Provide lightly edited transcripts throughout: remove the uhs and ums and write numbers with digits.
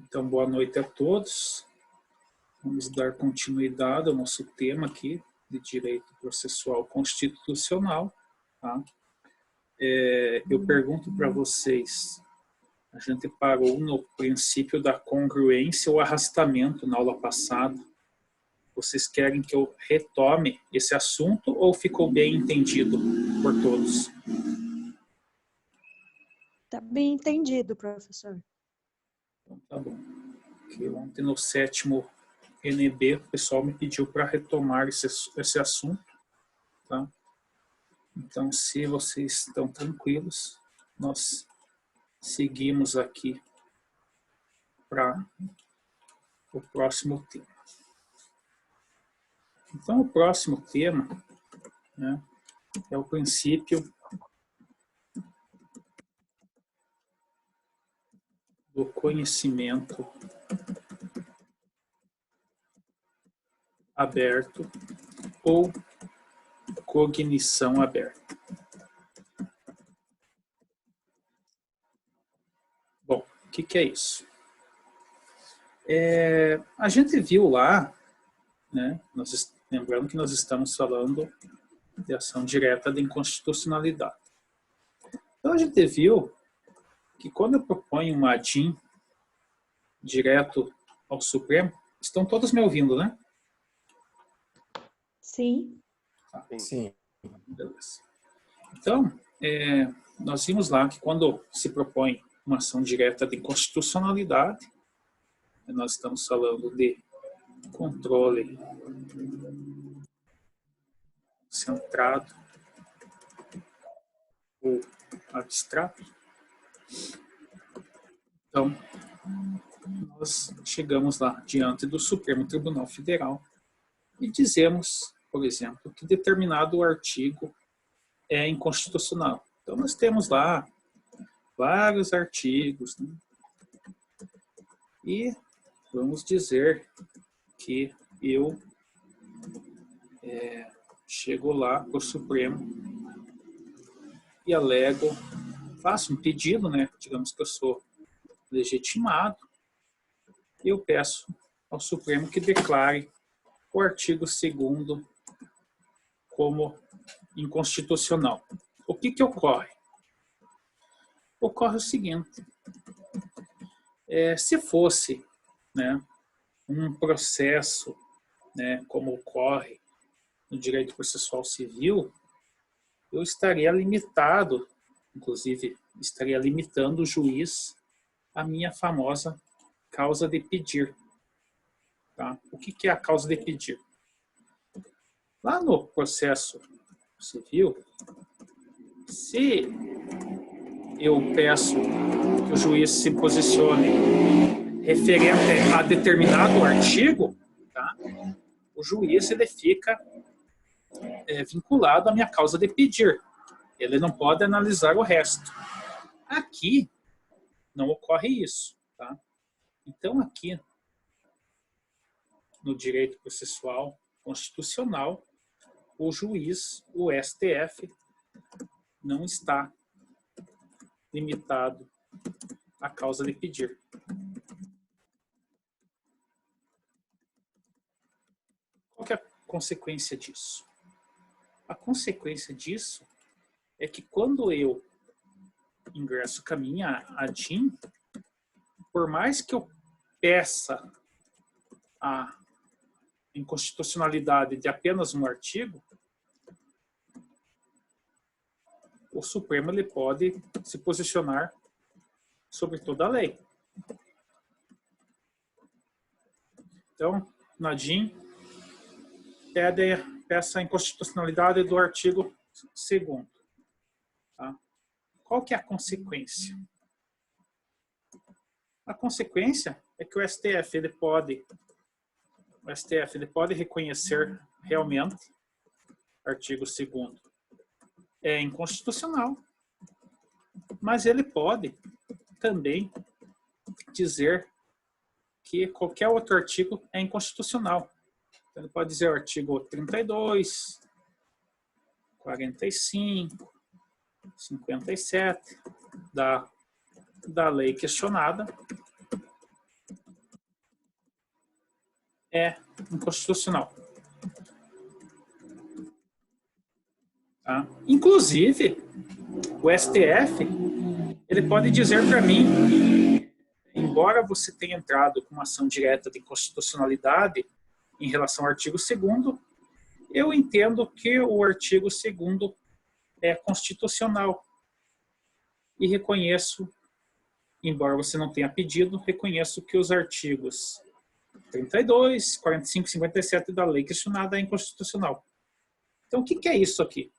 Então, boa noite a todos. Vamos dar continuidade ao nosso tema aqui de Direito Processual Constitucional. Tá? Eu pergunto para vocês, a gente parou no princípio da congruência ou arrastamento na aula passada. Vocês querem que eu retome esse assunto ou ficou bem entendido por todos? Tá bem entendido, professor. Então, tá bom. Porque ontem no 7º NB, o pessoal me pediu para retomar esse assunto. Tá? Então, se vocês estão tranquilos, nós seguimos aqui para o próximo tema. Então, o próximo tema, né, é o princípio do conhecimento aberto ou cognição aberta. Bom, o que é isso? A gente viu lá, né, lembrando que nós estamos falando de ação direta de inconstitucionalidade. Então, a gente viu que quando eu proponho uma ADIM direto ao Supremo, estão todos me ouvindo, né? Sim. Sim. Beleza. Então, nós vimos lá que quando se propõe uma ação direta de inconstitucionalidade, nós estamos falando de controle centrado ou abstrato. Então, nós chegamos lá diante do Supremo Tribunal Federal e dizemos, por exemplo, que determinado artigo é inconstitucional. Então, nós temos lá vários artigos, né? E vamos dizer que eu chego lá para o Supremo e alego, faço um pedido, né? Digamos que eu sou legitimado, e eu peço ao Supremo que declare o artigo 2º como inconstitucional. O que ocorre? Ocorre o seguinte, se fosse, né, um processo, né, como ocorre no direito processual civil, eu estaria limitado, inclusive estaria limitando o juiz à minha famosa causa de pedir. Tá? O que é a causa de pedir? Lá no processo civil, se eu peço que o juiz se posicione referente a determinado artigo, tá? O juiz ele fica vinculado à minha causa de pedir. Ele não pode analisar o resto. Aqui não ocorre isso. Tá? Então, aqui no direito processual constitucional, o juiz, o STF, não está limitado à causa de pedir. Qual que é a consequência disso? A consequência disso é que quando eu ingresso com a minha ADIM, por mais que eu peça a inconstitucionalidade de apenas um artigo, o Supremo ele pode se posicionar sobre toda a lei. Então, na ADIM, peça a inconstitucionalidade do artigo 2º. Tá? Qual que é a consequência? A consequência é que o STF ele pode reconhecer realmente o artigo 2º é inconstitucional, mas ele pode também dizer que qualquer outro artigo é inconstitucional. Então, ele pode dizer o artigo 32, 45, 57 da lei questionada é inconstitucional. Tá? Inclusive, o STF, ele pode dizer para mim, embora você tenha entrado com uma ação direta de inconstitucionalidade em relação ao artigo 2º, eu entendo que o artigo 2º é constitucional e reconheço, embora você não tenha pedido, reconheço que os artigos 32, 45 e 57 da lei questionada é inconstitucional. Então, o que é isso aqui?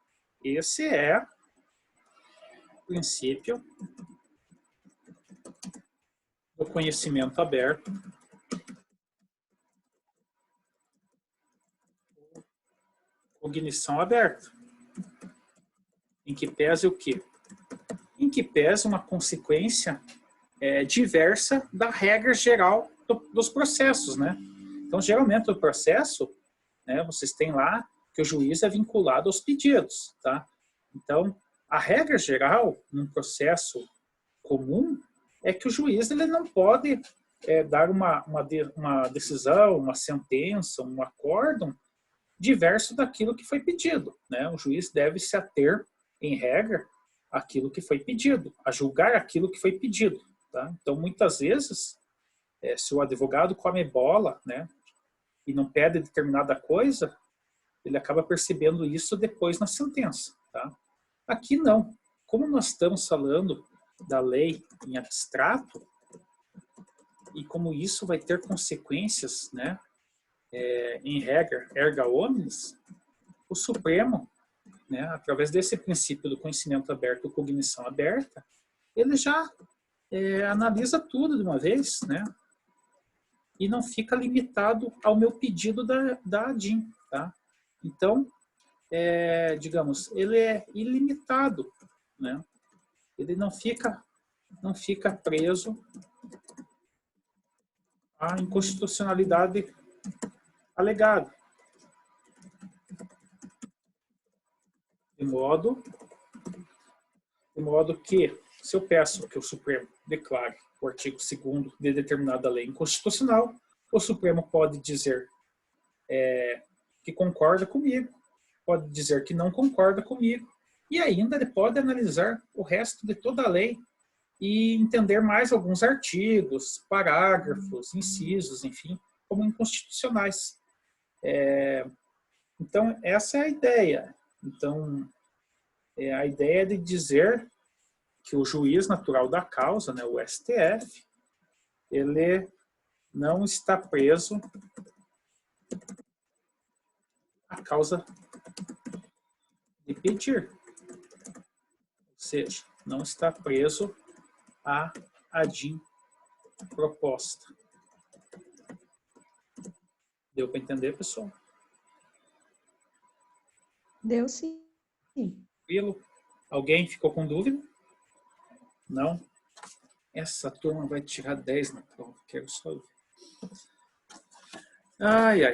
Esse é o princípio do conhecimento aberto, cognição aberta, em que pese o quê? Em que pese uma consequência diversa da regra geral dos processos, né? Então, geralmente, o processo, né, vocês têm lá que o juiz é vinculado aos pedidos, tá? Então, a regra geral, num processo comum, é que o juiz ele não pode dar uma decisão, uma sentença, um acórdão diverso daquilo que foi pedido, né? O juiz deve se ater, em regra, àquilo que foi pedido, a julgar aquilo que foi pedido, tá? Então, muitas vezes, se o advogado come bola, né, e não pede determinada coisa, ele acaba percebendo isso depois na sentença, tá? Aqui não. Como nós estamos falando da lei em abstrato, e como isso vai ter consequências, né, em regra, erga omnes, o Supremo, né, através desse princípio do conhecimento aberto, cognição aberta, ele já analisa tudo de uma vez, né, e não fica limitado ao meu pedido da ADIM, tá? Então, digamos, ele é ilimitado, né? Ele não fica preso à inconstitucionalidade alegada. De modo que, se eu peço que o Supremo declare o artigo 2º de determinada lei inconstitucional, o Supremo pode dizer que concorda comigo, pode dizer que não concorda comigo, e ainda ele pode analisar o resto de toda a lei e entender mais alguns artigos, parágrafos, incisos, enfim, como inconstitucionais. Então, essa é a ideia. Então, a ideia é de dizer que o juiz natural da causa, né, o STF, ele não está preso à causa de pedir. Ou seja, não está preso à ADIM proposta. Deu para entender, pessoal? Deu sim. Tranquilo? Alguém ficou com dúvida? Não? Essa turma vai tirar 10 na prova, quero só ver.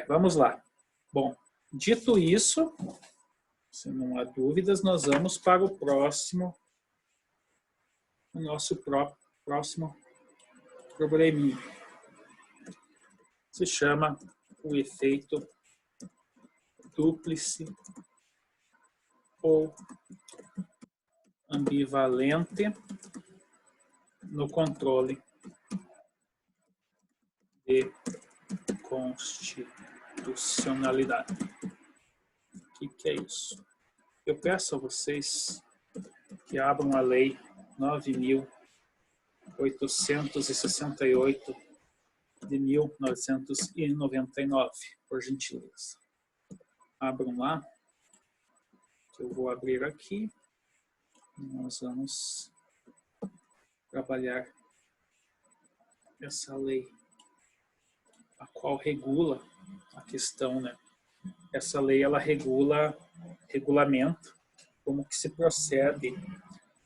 Vamos lá. Bom, dito isso, se não há dúvidas, nós vamos para o nosso próximo probleminha. Se chama o efeito dúplice ou ambivalente no controle de constitucionalidade. O que é isso? Eu peço a vocês que abram a lei 9.868 de 1999, por gentileza. Abram lá, que eu vou abrir aqui. Nós vamos trabalhar essa lei, a qual regula a questão, né? Essa lei, ela regulamento como que se procede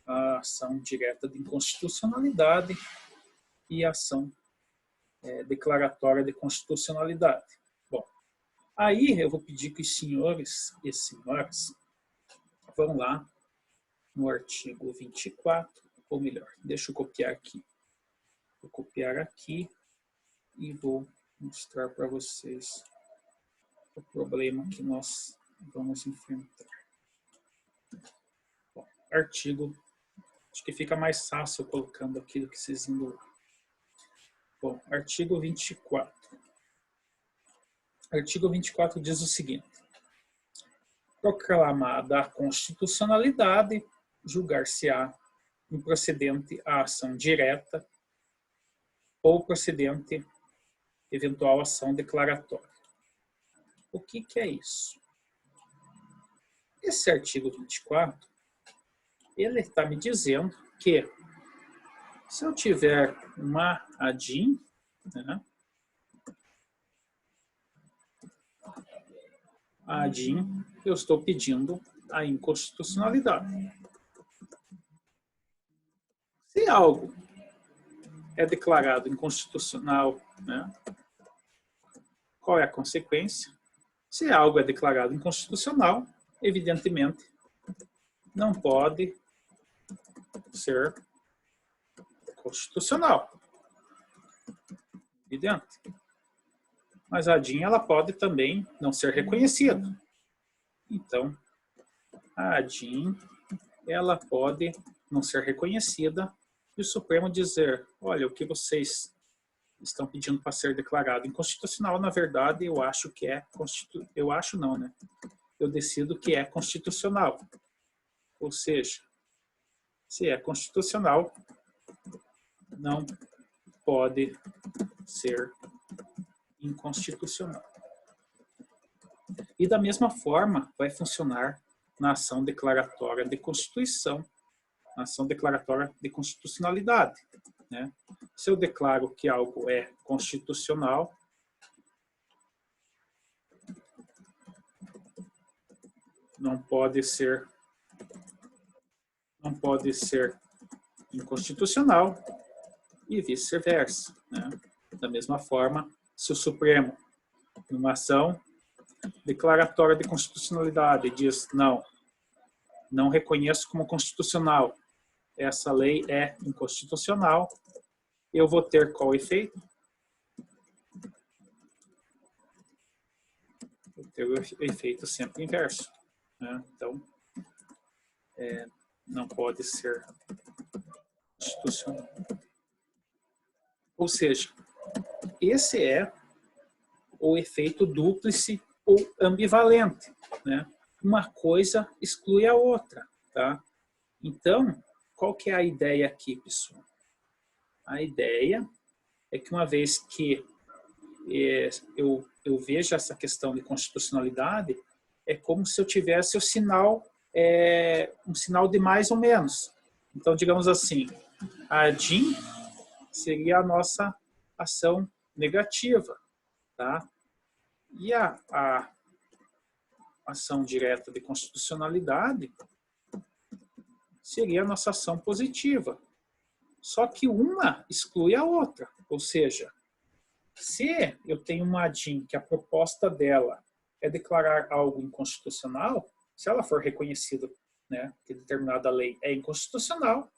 a ação direta de inconstitucionalidade e a ação declaratória de constitucionalidade. Bom, aí eu vou pedir que os senhores e senhoras vão lá no artigo 24, ou melhor, deixa eu copiar aqui. Vou copiar aqui e vou mostrar para vocês o problema que nós vamos enfrentar. Bom, artigo, acho que fica mais fácil colocando aquilo que vocês indo lá. Bom, artigo 24. Artigo 24 diz o seguinte: proclamada a constitucionalidade, julgar-se-á improcedente a ação direta ou procedente eventual ação declaratória. O que é isso? Esse artigo 24, ele está me dizendo que se eu tiver uma ADIM, né, a ADIM, eu estou pedindo a inconstitucionalidade. Se algo é declarado inconstitucional, né, qual é a consequência? Se algo é declarado inconstitucional, evidentemente, não pode ser constitucional. Evidente. Mas a ADIM, ela pode também não ser reconhecida. Então, a ADIM, ela pode não ser reconhecida e o Supremo dizer, olha, o que vocês estão pedindo para ser declarado inconstitucional, na verdade, eu acho que é constitucional. Eu acho não, né? Eu decido que é constitucional. Ou seja, se é constitucional, não pode ser inconstitucional. E da mesma forma vai funcionar na ação declaratória de constituição, na ação declaratória de constitucionalidade, né? Se eu declaro que algo é constitucional, não pode ser inconstitucional e vice-versa, né? Da mesma forma, se o Supremo, numa ação declaratória de constitucionalidade, diz não reconheço como constitucional, essa lei é inconstitucional, eu vou ter qual efeito? Vou ter o efeito sempre inverso, né? Então, não pode ser constitucional. Ou seja, esse é o efeito dúplice ou ambivalente, né? Uma coisa exclui a outra, tá? Então, qual que é a ideia aqui, pessoal? A ideia é que uma vez que eu vejo essa questão de constitucionalidade, é como se eu tivesse o sinal, um sinal de mais ou menos. Então, digamos assim, a ADIM seria a nossa ação negativa, tá? E a ação direta de constitucionalidade seria a nossa ação positiva. Só que uma exclui a outra. Ou seja, se eu tenho uma ADIM que a proposta dela é declarar algo inconstitucional, se ela for reconhecida, né, que determinada lei é inconstitucional,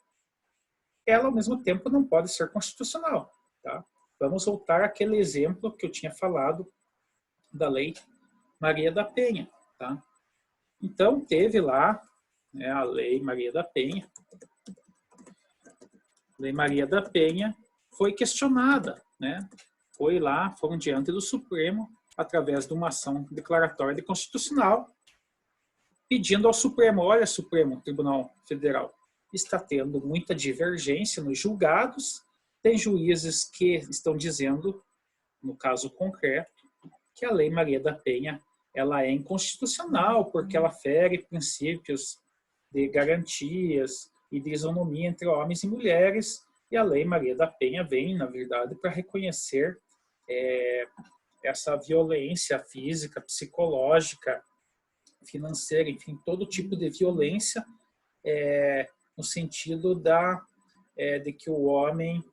ela, ao mesmo tempo, não pode ser constitucional. Tá? Vamos voltar àquele exemplo que eu tinha falado da Lei Maria da Penha. Tá? Então, teve lá, né, a Lei Maria da Penha. A Lei Maria da Penha foi questionada, né? Foram diante do Supremo, através de uma ação declaratória de constitucional, pedindo ao Supremo, olha, Supremo Tribunal Federal, está tendo muita divergência nos julgados, tem juízes que estão dizendo, no caso concreto, que a Lei Maria da Penha ela é inconstitucional porque ela fere princípios de garantias e de isonomia entre homens e mulheres, e a Lei Maria da Penha vem, na verdade, para reconhecer essa violência física, psicológica, financeira, enfim, todo tipo de violência, no sentido de que o homem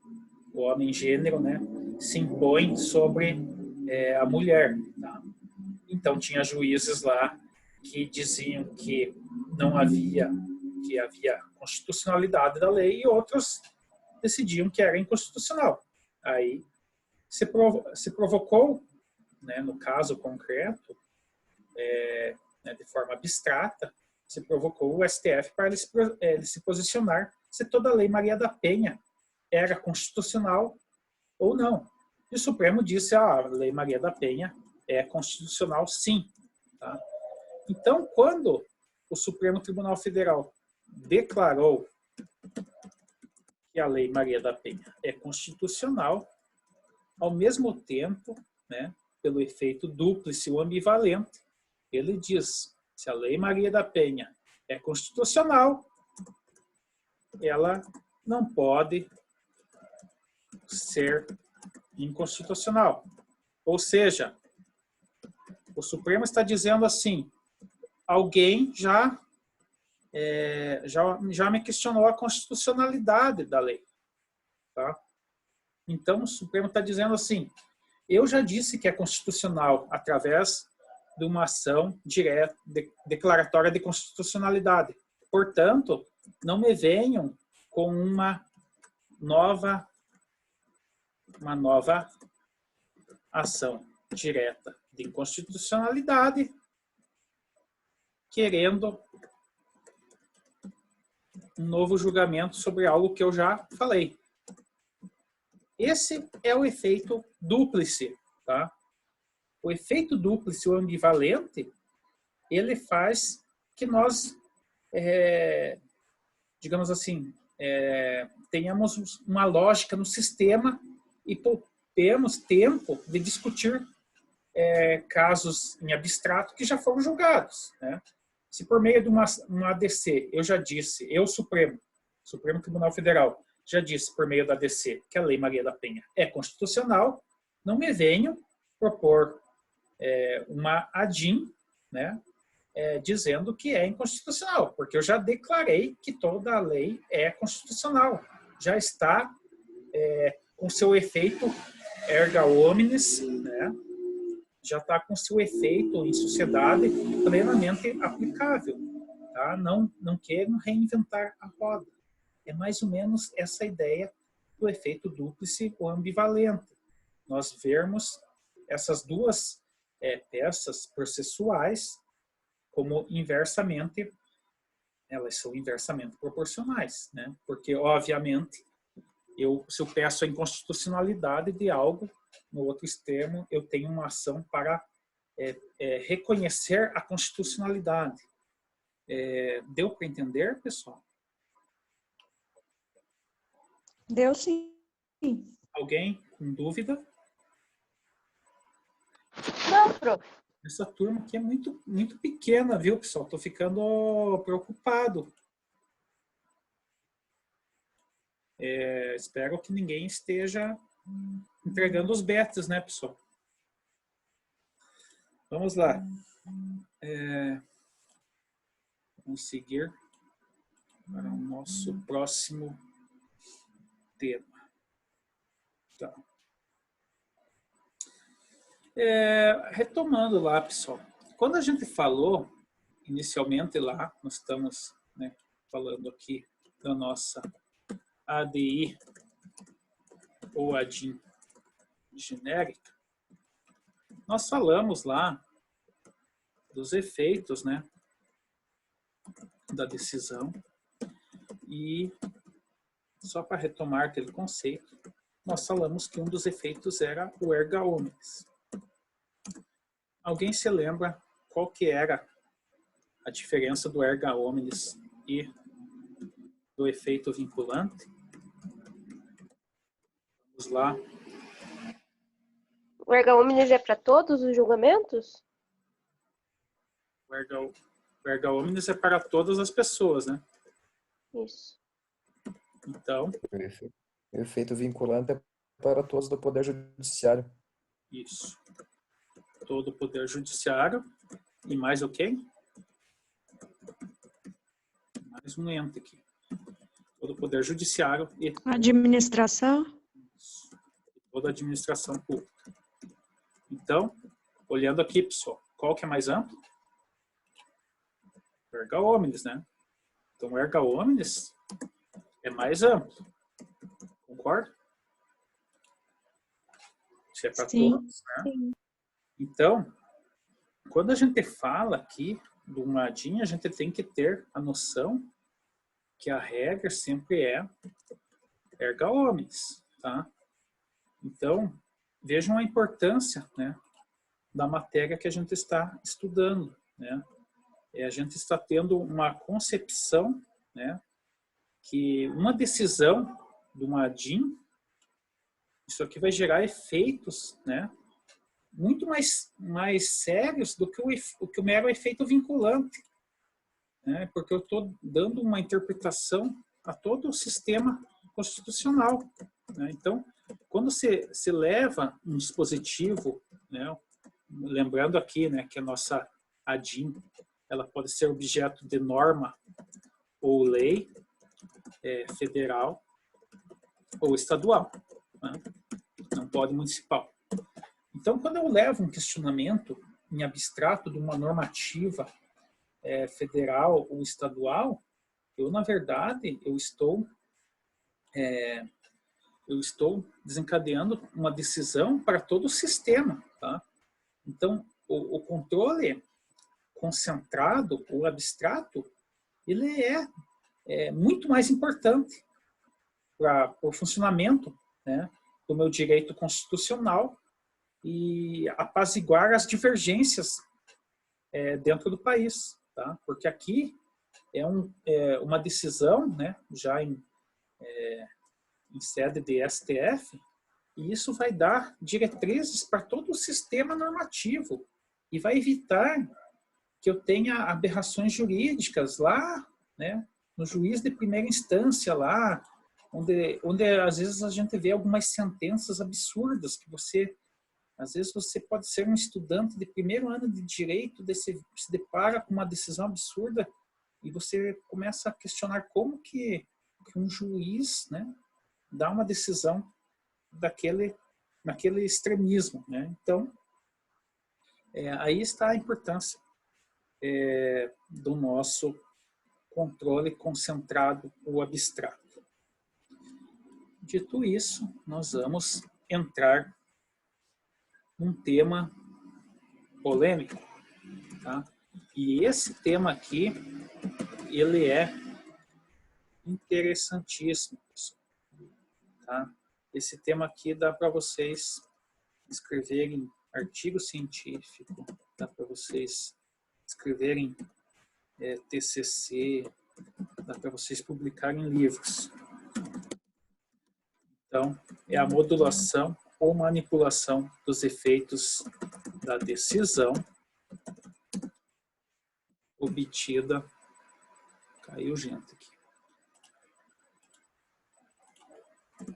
gênero, né, se impõe sobre a mulher. Tá? Então, tinha juízes lá que diziam que havia constitucionalidade da lei e outros decidiam que era inconstitucional. Aí se provocou, né, no caso concreto, né, de forma abstrata, se provocou o STF para ele se posicionar se toda a Lei Maria da Penha era constitucional ou não. E o Supremo disse, a Lei Maria da Penha é constitucional sim. Tá? Então, quando o Supremo Tribunal Federal declarou que a Lei Maria da Penha é constitucional, ao mesmo tempo, né, pelo efeito dúplice ou ambivalente, ele diz, se a Lei Maria da Penha é constitucional, ela não pode ser inconstitucional. Ou seja, o Supremo está dizendo assim, alguém já me questionou a constitucionalidade da lei. Tá? Então, o Supremo está dizendo assim, eu já disse que é constitucional através de uma ação direta, declaratória de constitucionalidade. Portanto, não me venham com uma nova ação direta de inconstitucionalidade, querendo um novo julgamento sobre algo que eu já falei. Esse é o efeito dúplice, tá? O efeito dúplice ou ambivalente, ele faz que nós, digamos assim, tenhamos uma lógica no sistema e poupemos tempo de discutir casos em abstrato que já foram julgados, né? Se por meio de uma ADC, eu já disse, Supremo Tribunal Federal, já disse por meio da ADC que a Lei Maria da Penha é constitucional, não me venham propor uma ADIM, né, dizendo que é inconstitucional, porque eu já declarei que toda a lei é constitucional. Já está com seu efeito erga omnes, né, já está com seu efeito em sociedade plenamente aplicável. Tá? Não quero reinventar a roda. É mais ou menos essa ideia do efeito dúplice ou ambivalente. Nós vermos essas duas peças processuais como inversamente, elas são inversamente proporcionais, né? Porque, obviamente, se eu peço a inconstitucionalidade de algo, no outro extremo, eu tenho uma ação para reconhecer a constitucionalidade. Deu para entender, pessoal? Deu sim. Alguém com dúvida? Não, prof. Essa turma aqui é muito, muito pequena, viu, pessoal? Estou ficando preocupado. Espero que ninguém esteja entregando os betas, né, pessoal? Vamos lá. Vamos seguir para o nosso próximo tema. Tá. Retomando lá, pessoal. Quando a gente falou, inicialmente lá, nós estamos, né, falando aqui da nossa ADI ou ADIM genérica, nós falamos lá dos efeitos, né, da decisão e, só para retomar aquele conceito, nós falamos que um dos efeitos era o erga omnes. Alguém se lembra qual que era a diferença do erga omnes e do efeito vinculante? Vamos lá. O erga omnes é para todos os julgamentos? O erga omnes é para todas as pessoas, né? Isso. Então, O efeito vinculante é para todos do Poder Judiciário. isso. Todo o Poder Judiciário e mais o quê? Mais um ente aqui. Todo o Poder Judiciário e Administração. toda a administração pública. Então, olhando aqui, pessoal, qual que é mais amplo? O erga omnes, né? Então, o erga omnes é mais amplo. Concorda? Se é para Sim. todos, né? Sim. Então, quando a gente fala aqui do MADIM, a gente tem que ter a noção que a regra sempre é erga omnes, tá? Então, vejam a importância, né, da matéria que a gente está estudando, né? A gente está tendo uma concepção, né, que uma decisão do MADIM, isso aqui vai gerar efeitos, né, muito mais sérios do que o mero efeito vinculante, né, porque eu estou dando uma interpretação a todo o sistema constitucional, né? Então, quando se leva um dispositivo, né, lembrando aqui, né, que a nossa ADIM, ela pode ser objeto de norma ou lei federal ou estadual, né? Não pode municipal. Então, quando eu levo um questionamento em abstrato de uma normativa federal ou estadual, eu, na verdade, eu estou desencadeando uma decisão para todo o sistema, tá? Então, o controle concentrado ou abstrato, ele é muito mais importante para o funcionamento, né, do meu direito constitucional e apaziguar as divergências dentro do país, tá? Porque aqui uma decisão, né, já em sede de STF, e isso vai dar diretrizes para todo o sistema normativo e vai evitar que eu tenha aberrações jurídicas lá, né, no juiz de primeira instância lá, onde às vezes a gente vê algumas sentenças absurdas que às vezes você pode ser um estudante de primeiro ano de direito, se depara com uma decisão absurda e você começa a questionar como que um juiz, né, dá uma decisão naquele extremismo, né? Então, aí está a importância do nosso controle concentrado ou abstrato. Dito isso, nós vamos entrar num tema polêmico, tá? E esse tema aqui, ele é interessantíssimo, pessoal, tá? Esse tema aqui dá para vocês escreverem artigo científico, dá para vocês escreverem TCC, dá para vocês publicarem livros. Então, é a modulação ou manipulação dos efeitos da decisão obtida. Caiu gente aqui.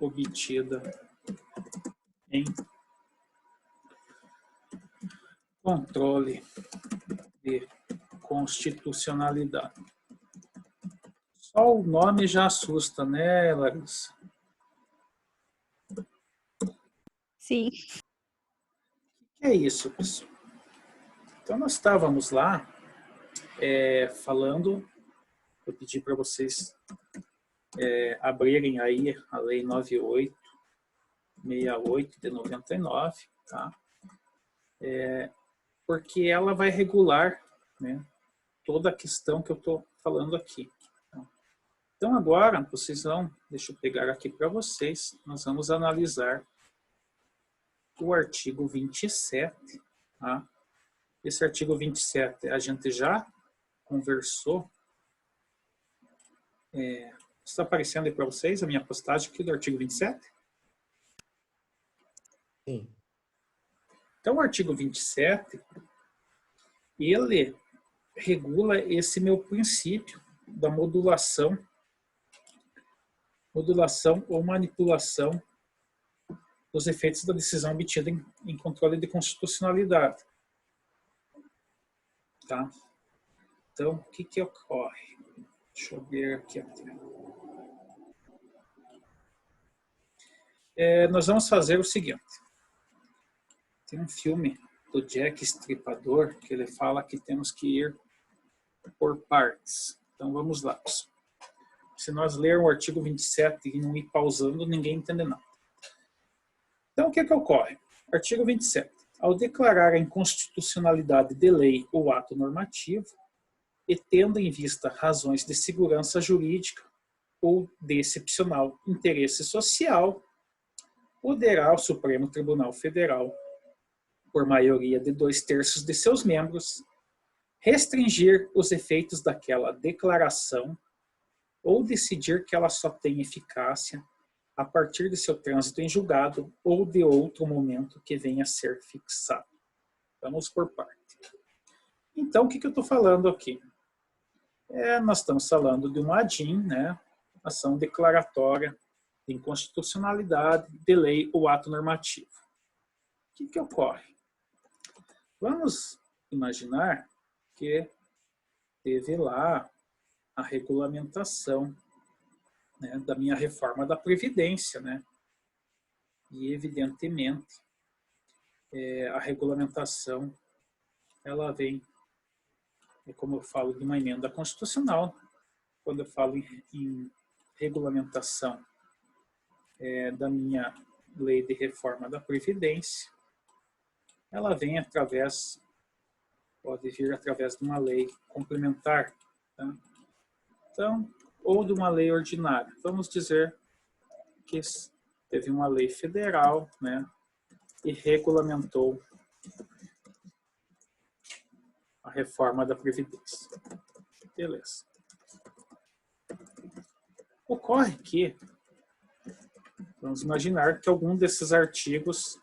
Obtida em controle de constitucionalidade. Só o nome já assusta, né, Larissa? Sim. O que é isso, pessoal? Então, nós estávamos lá falando, eu pedi para vocês abrirem aí a Lei 9868 de 99, tá? Porque ela vai regular, né, toda a questão que eu estou falando aqui. Então, agora, vocês vão, deixa eu pegar aqui para vocês, nós vamos analisar o artigo 27, tá? Esse artigo 27 a gente já conversou. Está aparecendo aí para vocês a minha postagem aqui do artigo 27? Sim. Então, o artigo 27, ele regula esse meu princípio da modulação ou manipulação dos efeitos da decisão obtida em controle de constitucionalidade. Tá? Então, o que ocorre? Deixa eu ver aqui a tela. Nós vamos fazer o seguinte. Tem um filme do Jack Stripador que ele fala que temos que ir por partes. Então, vamos lá, pessoal. Se nós lermos o artigo 27 e não ir pausando, ninguém entende nada. Então, o que ocorre? Artigo 27. Ao declarar a inconstitucionalidade de lei ou ato normativo, e tendo em vista razões de segurança jurídica ou de excepcional interesse social, poderá o Supremo Tribunal Federal, por maioria de 2/3 de seus membros, restringir os efeitos daquela declaração ou decidir que ela só tem eficácia a partir de seu trânsito em julgado ou de outro momento que venha a ser fixado. Vamos por parte. Então, o que eu estou falando aqui? Nós estamos falando de uma ADIM, né? Ação declaratória de inconstitucionalidade de lei ou ato normativo. O que ocorre? Vamos imaginar que teve lá a regulamentação, né, da minha reforma da Previdência, né? E, evidentemente, a regulamentação, ela vem, como eu falo, de uma emenda constitucional. Quando eu falo em regulamentação da minha lei de reforma da Previdência, ela vem através, pode vir através de uma lei complementar, tá? Então, ou de uma lei ordinária. Vamos dizer que teve uma lei federal, né, e regulamentou a reforma da Previdência. Beleza. Ocorre que, vamos imaginar que algum desses artigos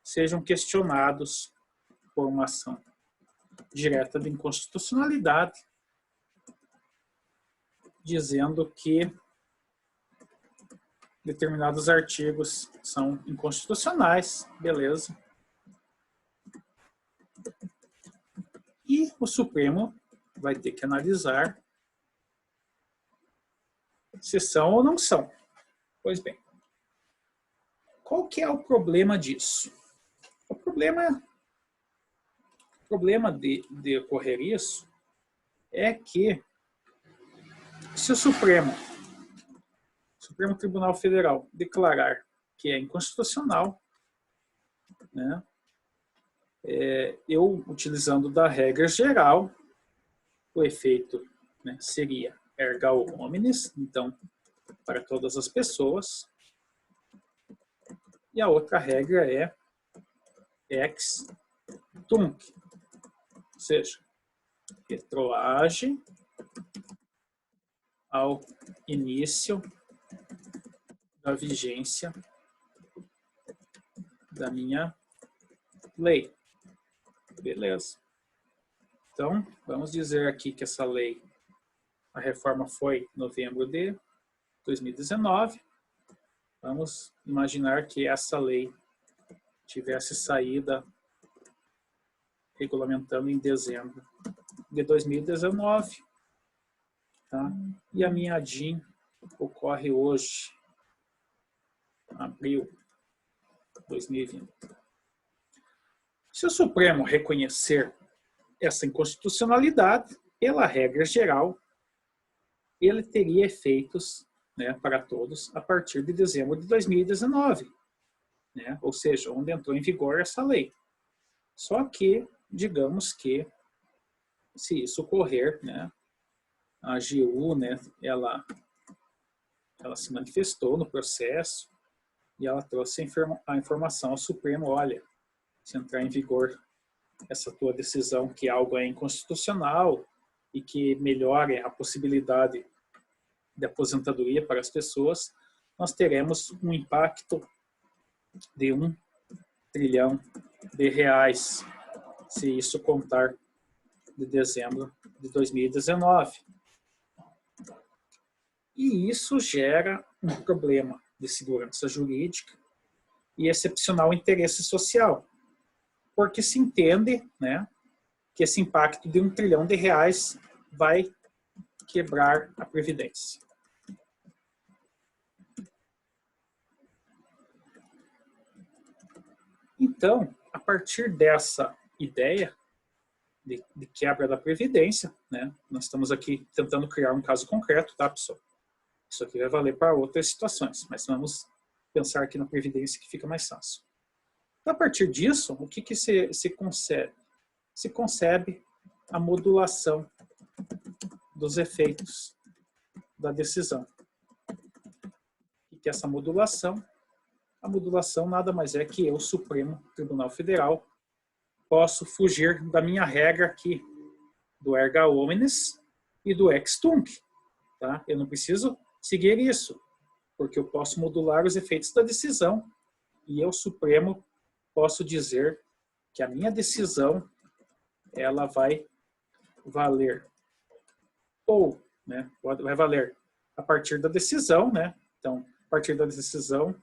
sejam questionados por uma ação direta de inconstitucionalidade, dizendo que determinados artigos são inconstitucionais, beleza. E o Supremo vai ter que analisar se são ou não são. Pois bem, qual que é o problema disso? O problema de ocorrer isso é que se o Supremo Tribunal Federal declarar que é inconstitucional, né, eu, utilizando da regra geral, o efeito, né, seria erga omnes, então, para todas as pessoas, e a outra regra é ex tunc, ou seja, retroage ao início da vigência da minha lei. Beleza. Então, vamos dizer aqui que essa lei, a reforma foi em novembro de 2019. Vamos imaginar que essa lei tivesse saída regulamentando em dezembro de 2019. Tá? E a minha ADIM ocorre hoje, abril de 2020. Se o Supremo reconhecer essa inconstitucionalidade, pela regra geral, ele teria efeitos, né, para todos a partir de dezembro de 2019, né? Ou seja, onde entrou em vigor essa lei. Só que, digamos que, se isso ocorrer, né, a AGU, né, ela se manifestou no processo e ela trouxe a informação ao Supremo: olha, se entrar em vigor essa tua decisão que algo é inconstitucional e que melhore a possibilidade de aposentadoria para as pessoas, nós teremos um impacto de R$1 trilhão, se isso contar de dezembro de 2019. E isso gera um problema de segurança jurídica e excepcional interesse social, porque se entende, né, que esse impacto de R$1 trilhão vai quebrar a Previdência. Então, a partir dessa ideia de quebra da Previdência, né, nós estamos aqui tentando criar um caso concreto, tá, pessoal? Isso aqui vai valer para outras situações, mas vamos pensar aqui na Previdência que fica mais fácil. A partir disso, o que se concebe? Se concebe a modulação dos efeitos da decisão. O que é essa modulação? A modulação nada mais é que eu, Supremo Tribunal Federal, posso fugir da minha regra aqui, do erga omnes e do ex tunc. Tá? Eu não preciso seguir isso, porque eu posso modular os efeitos da decisão e eu, Supremo, posso dizer que a minha decisão ela vai valer ou, né, vai valer a partir da decisão, né? Então, a partir da decisão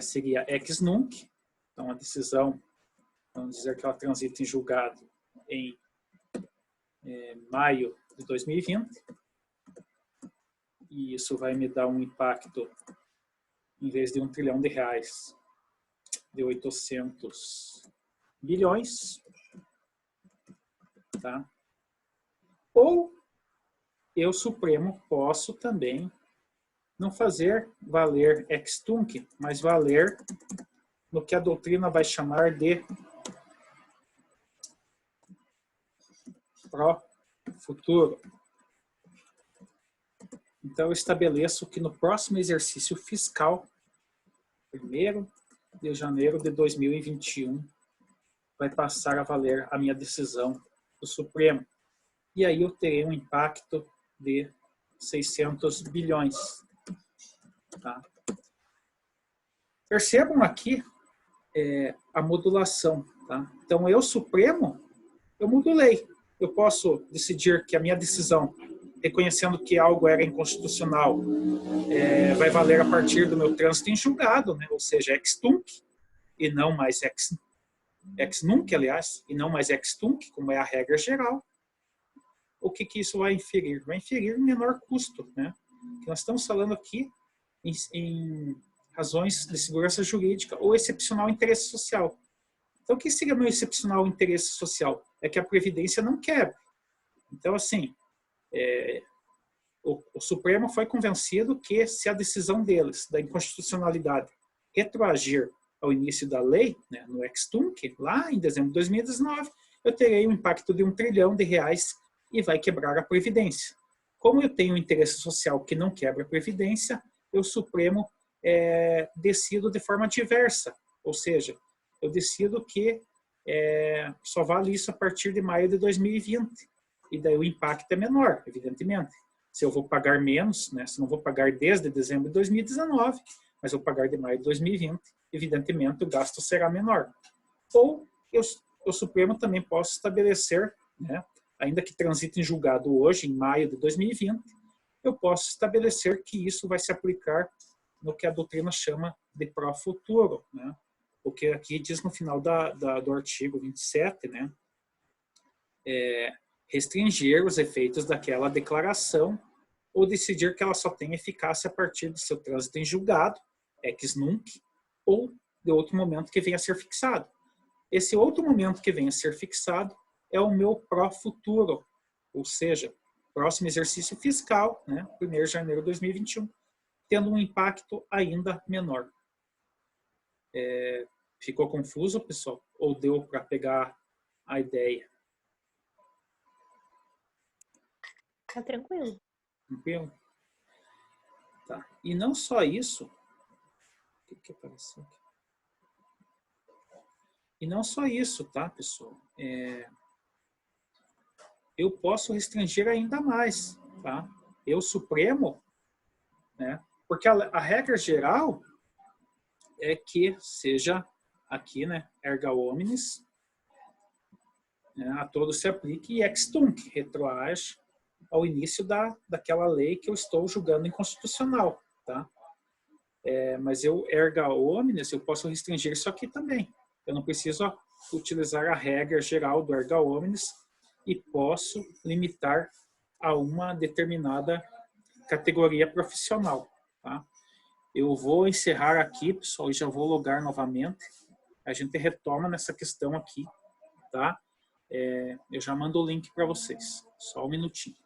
seria ex nunc. Então, a decisão, vamos dizer que ela transita em julgado em maio de 2020. E isso vai me dar um impacto, em vez de R$1 trilhão, de 800 bilhões. Tá? Ou eu, Supremo, posso também não fazer valer ex tunc, mas valer no que a doutrina vai chamar de pro futuro. Então, eu estabeleço que no próximo exercício fiscal, 1º de janeiro de 2021, vai passar a valer a minha decisão do Supremo. E aí eu terei um impacto de 600 bilhões. Tá? Percebam aqui a modulação. Tá? Então, eu, Supremo, eu modulei. Eu posso decidir que a minha decisão, reconhecendo que algo era inconstitucional, vai valer a partir do meu trânsito em julgado, né? Ou seja, ex tunc, e não mais ex nunc, aliás, e não mais ex tunc, como é a regra geral. O que isso vai inferir? Vai inferir menor custo, né? Que nós estamos falando aqui em razões de segurança jurídica ou excepcional interesse social. Então, o que seria meu excepcional interesse social? É que a Previdência não quebre. Então, assim, o Supremo foi convencido que se a decisão deles, da inconstitucionalidade, retroagir ao início da lei, né, no ex tunc, lá em dezembro de 2019, eu terei um impacto de R$1 trilhão e vai quebrar a Previdência. Como eu tenho um interesse social que não quebra a Previdência, eu, Supremo, decido de forma diversa, ou seja, eu decido que só vale isso a partir de maio de 2020, e daí o impacto é menor, evidentemente. Se eu vou pagar menos, né, se não vou pagar desde dezembro de 2019, mas eu vou pagar de maio de 2020, evidentemente o gasto será menor. Ou o Supremo também posso estabelecer, né, ainda que transite em julgado hoje, em maio de 2020, eu posso estabelecer que isso vai se aplicar no que a doutrina chama de pro futuro, né? O que aqui diz no final do artigo 27, né? Restringir os efeitos daquela declaração ou decidir que ela só tem eficácia a partir do seu trânsito em julgado, ex nunc, ou de outro momento que venha a ser fixado. Esse outro momento que venha a ser fixado é o meu pró-futuro, ou seja, próximo exercício fiscal, né, 1º de janeiro de 2021, tendo um impacto ainda menor. Ficou confuso, pessoal? Ou deu para pegar a ideia? Tá tranquilo. Tranquilo? Tá. E não só isso. O que apareceu aqui? E não só isso, tá, pessoal? Eu posso restringir ainda mais, tá? Eu, Supremo, né? Porque a regra geral é que seja aqui, né, erga omnes, né, a todos se aplique e ex tunc, retroage ao início daquela lei que eu estou julgando inconstitucional, tá? Mas eu, erga omnes, eu posso restringir isso aqui também. Eu não preciso utilizar a regra geral do erga omnes e posso limitar a uma determinada categoria profissional, tá? Eu vou encerrar aqui, pessoal, e já vou logar novamente. A gente retoma nessa questão aqui, tá? Eu já mando o link para vocês. Só um minutinho.